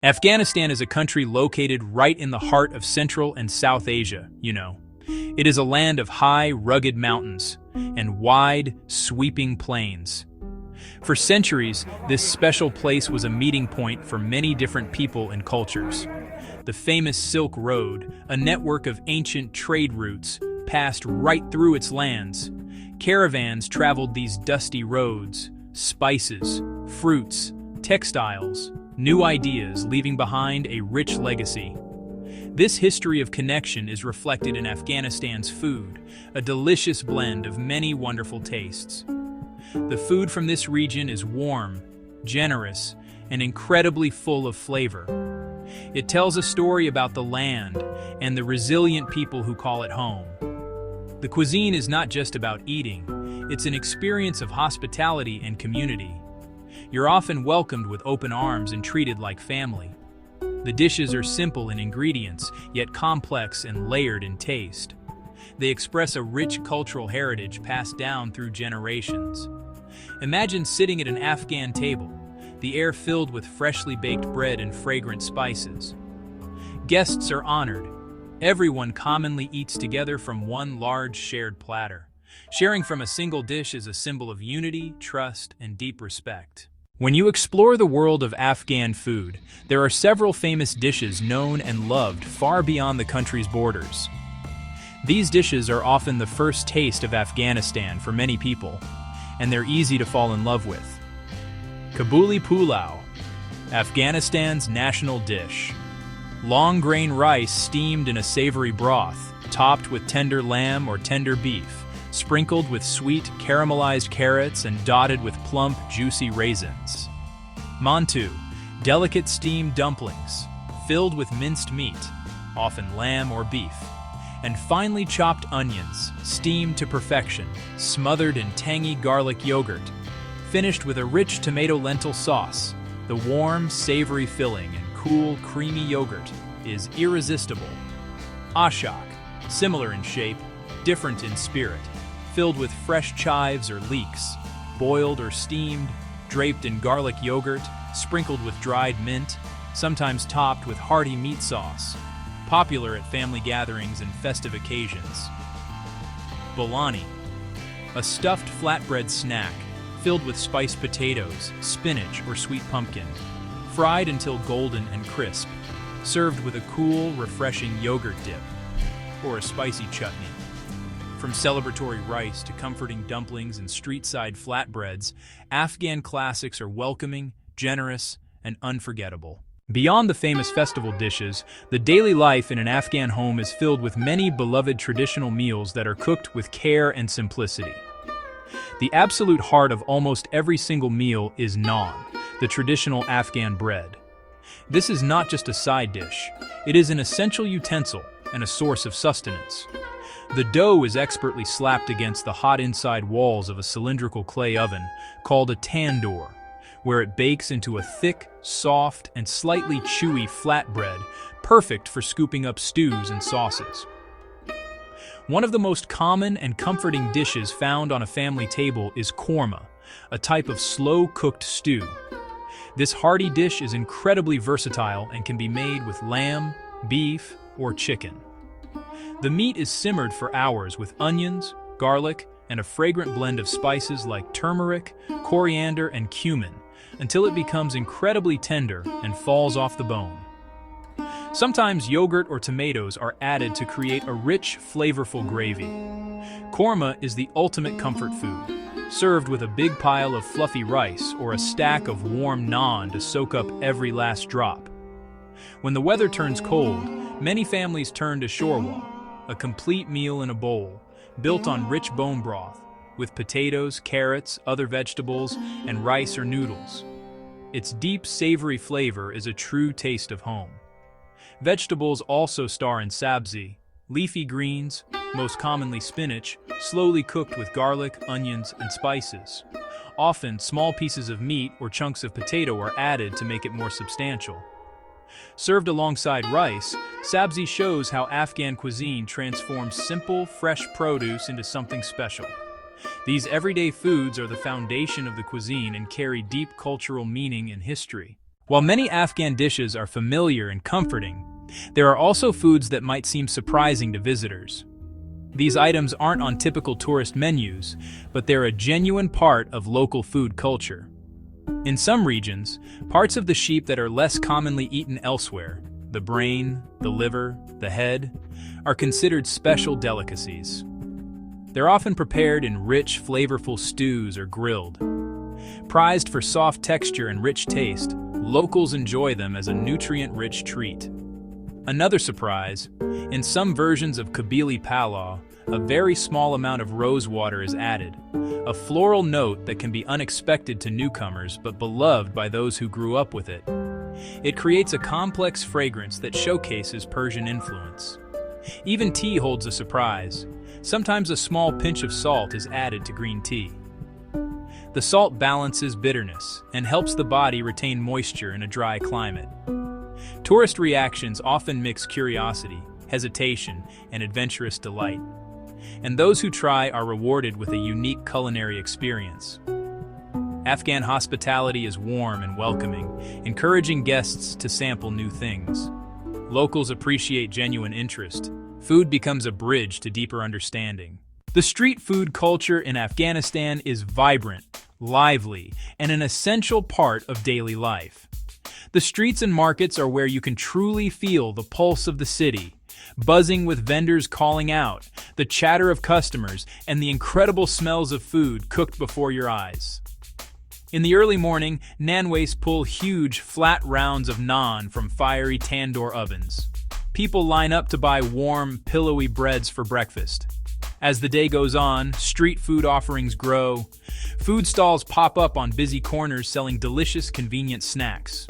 Afghanistan is a country located right in the heart of Central and South Asia, you know. It is a land of high, rugged mountains and wide, sweeping plains. For centuries, this special place was a meeting point for many different people and cultures. The famous Silk Road, a network of ancient trade routes, passed right through its lands. Caravans traveled these dusty roads, spices, fruits, textiles, new ideas leaving behind a rich legacy. This history of connection is reflected in Afghanistan's food, a delicious blend of many wonderful tastes. The food from this region is warm, generous, and incredibly full of flavor. It tells a story about the land and the resilient people who call it home. The cuisine is not just about eating, it's an experience of hospitality and community. You're often welcomed with open arms and treated like family. The dishes are simple in ingredients, yet complex and layered in taste. They express a rich cultural heritage passed down through generations. Imagine sitting at an Afghan table, the air filled with freshly baked bread and fragrant spices. Guests are honored. Everyone commonly eats together from one large shared platter. Sharing from a single dish is a symbol of unity, trust, and deep respect. When you explore the world of Afghan food, there are several famous dishes known and loved far beyond the country's borders. These dishes are often the first taste of Afghanistan for many people, and they're easy to fall in love with. Kabuli pulao, Afghanistan's national dish. Long-grain rice steamed in a savory broth, topped with tender lamb or tender beef, sprinkled with sweet caramelized carrots and dotted with plump, juicy raisins. Mantu, delicate steamed dumplings, filled with minced meat, often lamb or beef, and finely chopped onions, steamed to perfection, smothered in tangy garlic yogurt, finished with a rich tomato-lentil sauce. The warm, savory filling and cool, creamy yogurt is irresistible. Ashak, similar in shape, different in spirit, filled with fresh chives or leeks, boiled or steamed, draped in garlic yogurt, sprinkled with dried mint, sometimes topped with hearty meat sauce, popular at family gatherings and festive occasions. Bolani, a stuffed flatbread snack filled with spiced potatoes, spinach, or sweet pumpkin, fried until golden and crisp, served with a cool, refreshing yogurt dip, or a spicy chutney. From celebratory rice to comforting dumplings and street-side flatbreads, Afghan classics are welcoming, generous, and unforgettable. Beyond the famous festival dishes, the daily life in an Afghan home is filled with many beloved traditional meals that are cooked with care and simplicity. The absolute heart of almost every single meal is naan, the traditional Afghan bread. This is not just a side dish, it is an essential utensil and a source of sustenance. The dough is expertly slapped against the hot inside walls of a cylindrical clay oven called a tandoor, where it bakes into a thick, soft, and slightly chewy flatbread, perfect for scooping up stews and sauces. One of the most common and comforting dishes found on a family table is korma, a type of slow-cooked stew. This hearty dish is incredibly versatile and can be made with lamb, beef, or chicken. The meat is simmered for hours with onions, garlic, and a fragrant blend of spices like turmeric, coriander, and cumin, until it becomes incredibly tender and falls off the bone. Sometimes yogurt or tomatoes are added to create a rich, flavorful gravy. Korma is the ultimate comfort food, served with a big pile of fluffy rice or a stack of warm naan to soak up every last drop. When the weather turns cold, many families turn to shorwa, a complete meal in a bowl, built on rich bone broth, with potatoes, carrots, other vegetables, and rice or noodles. Its deep, savory flavor is a true taste of home. Vegetables also star in sabzi, leafy greens, most commonly spinach, slowly cooked with garlic, onions, and spices. Often, small pieces of meat or chunks of potato are added to make it more substantial. Served alongside rice, sabzi shows how Afghan cuisine transforms simple, fresh produce into something special. These everyday foods are the foundation of the cuisine and carry deep cultural meaning and history. While many Afghan dishes are familiar and comforting, there are also foods that might seem surprising to visitors. These items aren't on typical tourist menus, but they're a genuine part of local food culture. In some regions, parts of the sheep that are less commonly eaten elsewhere, the brain, the liver, the head, are considered special delicacies. They're often prepared in rich, flavorful stews or grilled. Prized for soft texture and rich taste, locals enjoy them as a nutrient-rich treat. Another surprise, in some versions of kabuli pulao, a very small amount of rose water is added, a floral note that can be unexpected to newcomers but beloved by those who grew up with it. It creates a complex fragrance that showcases Persian influence. Even tea holds a surprise. Sometimes a small pinch of salt is added to green tea. The salt balances bitterness and helps the body retain moisture in a dry climate. Tourist reactions often mix curiosity, hesitation, and adventurous delight. And those who try are rewarded with a unique culinary experience. Afghan hospitality is warm and welcoming, encouraging guests to sample new things. Locals appreciate genuine interest. Food becomes a bridge to deeper understanding. The street food culture in Afghanistan is vibrant, lively, and an essential part of daily life. The streets and markets are where you can truly feel the pulse of the city, buzzing with vendors calling out, the chatter of customers, and the incredible smells of food cooked before your eyes. In the early morning, nanwais pull huge, flat rounds of naan from fiery tandoor ovens. People line up to buy warm, pillowy breads for breakfast. As the day goes on, street food offerings grow. Food stalls pop up on busy corners selling delicious, convenient snacks.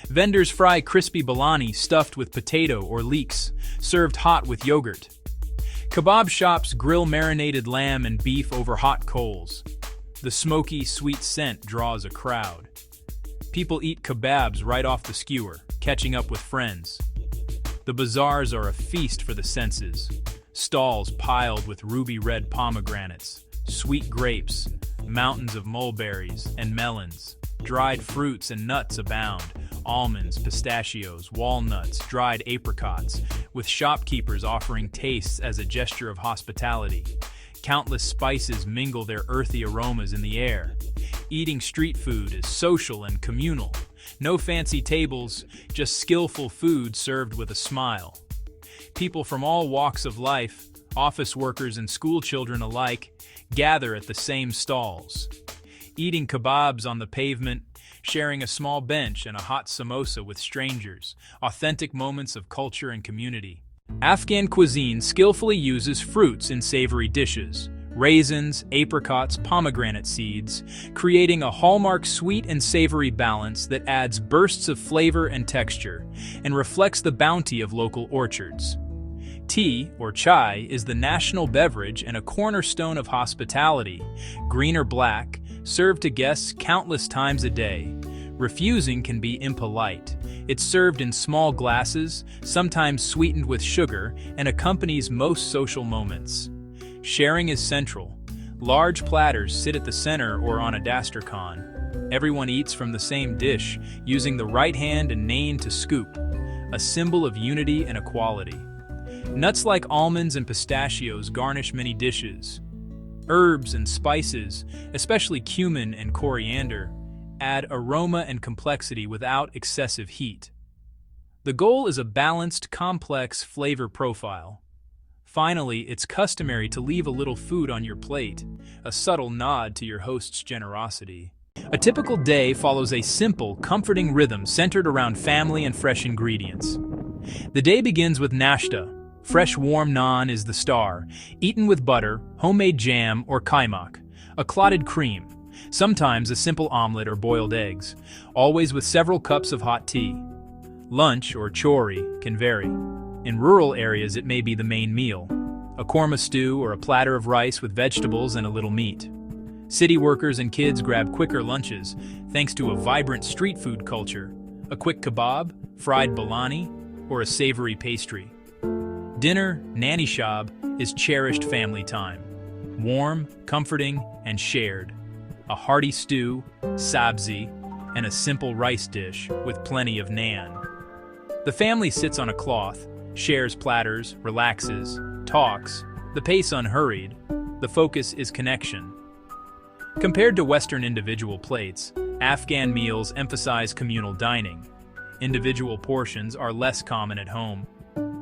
Vendors fry crispy bolani stuffed with potato or leeks, served hot with yogurt. Kebab shops grill marinated lamb and beef over hot coals. The smoky, sweet scent draws a crowd. People eat kebabs right off the skewer, catching up with friends. The bazaars are a feast for the senses. Stalls piled with ruby-red pomegranates, sweet grapes, mountains of mulberries and melons. Dried fruits and nuts abound, almonds, pistachios, walnuts, dried apricots, with shopkeepers offering tastes as a gesture of hospitality. Countless spices mingle their earthy aromas in the air. Eating street food is social and communal. No fancy tables, just skillful food served with a smile. People from all walks of life, office workers and school children alike, gather at the same stalls. Eating kebabs on the pavement, sharing a small bench and a hot samosa with strangers, authentic moments of culture and community. Afghan cuisine skillfully uses fruits in savory dishes, raisins, apricots, pomegranate seeds, creating a hallmark sweet and savory balance that adds bursts of flavor and texture and reflects the bounty of local orchards. Tea, or chai, is the national beverage and a cornerstone of hospitality, green or black, served to guests countless times a day. Refusing can be impolite. It's served in small glasses, sometimes sweetened with sugar, and accompanies most social moments. Sharing is central. Large platters sit at the center or on a dasturkhan. Everyone eats from the same dish, using the right hand and nain to scoop, a symbol of unity and equality. Nuts like almonds and pistachios garnish many dishes. Herbs and spices, especially cumin and coriander, add aroma and complexity without excessive heat. The goal is a balanced, complex flavor profile. Finally, it's customary to leave a little food on your plate, a subtle nod to your host's generosity. A typical day follows a simple, comforting rhythm centered around family and fresh ingredients. The day begins with nashta. Fresh warm naan is the star, eaten with butter, homemade jam, or kaimak, a clotted cream, sometimes a simple omelet or boiled eggs, always with several cups of hot tea. Lunch, or chori, can vary. In rural areas it may be the main meal, a korma stew or a platter of rice with vegetables and a little meat. City workers and kids grab quicker lunches thanks to a vibrant street food culture, a quick kebab, fried bolani, or a savory pastry. Dinner, nani shab, is cherished family time. Warm, comforting, and shared. A hearty stew, sabzi, and a simple rice dish with plenty of naan. The family sits on a cloth, shares platters, relaxes, talks, the pace unhurried, the focus is connection. Compared to Western individual plates, Afghan meals emphasize communal dining. Individual portions are less common at home.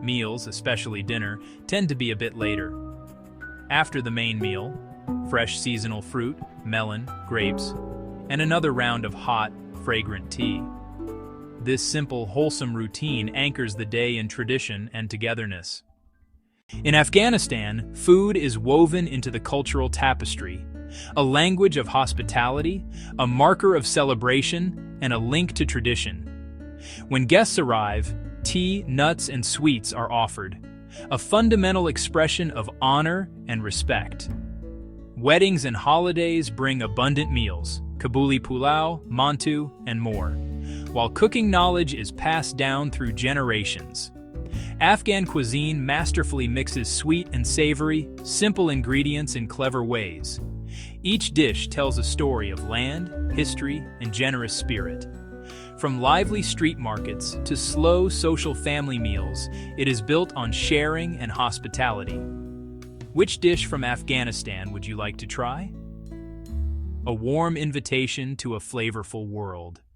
Meals, especially dinner, tend to be a bit later. After the main meal, fresh seasonal fruit, melon, grapes, and another round of hot, fragrant tea. This simple, wholesome routine anchors the day in tradition and togetherness. In Afghanistan, food is woven into the cultural tapestry, a language of hospitality, a marker of celebration, and a link to tradition. When guests arrive, tea, nuts, and sweets are offered, a fundamental expression of honor and respect. Weddings and holidays bring abundant meals, kabuli pulao, mantu, and more, while cooking knowledge is passed down through generations. Afghan cuisine masterfully mixes sweet and savory, simple ingredients in clever ways. Each dish tells a story of land, history, and generous spirit. From lively street markets to slow social family meals, it is built on sharing and hospitality. Which dish from Afghanistan would you like to try? A warm invitation to a flavorful world.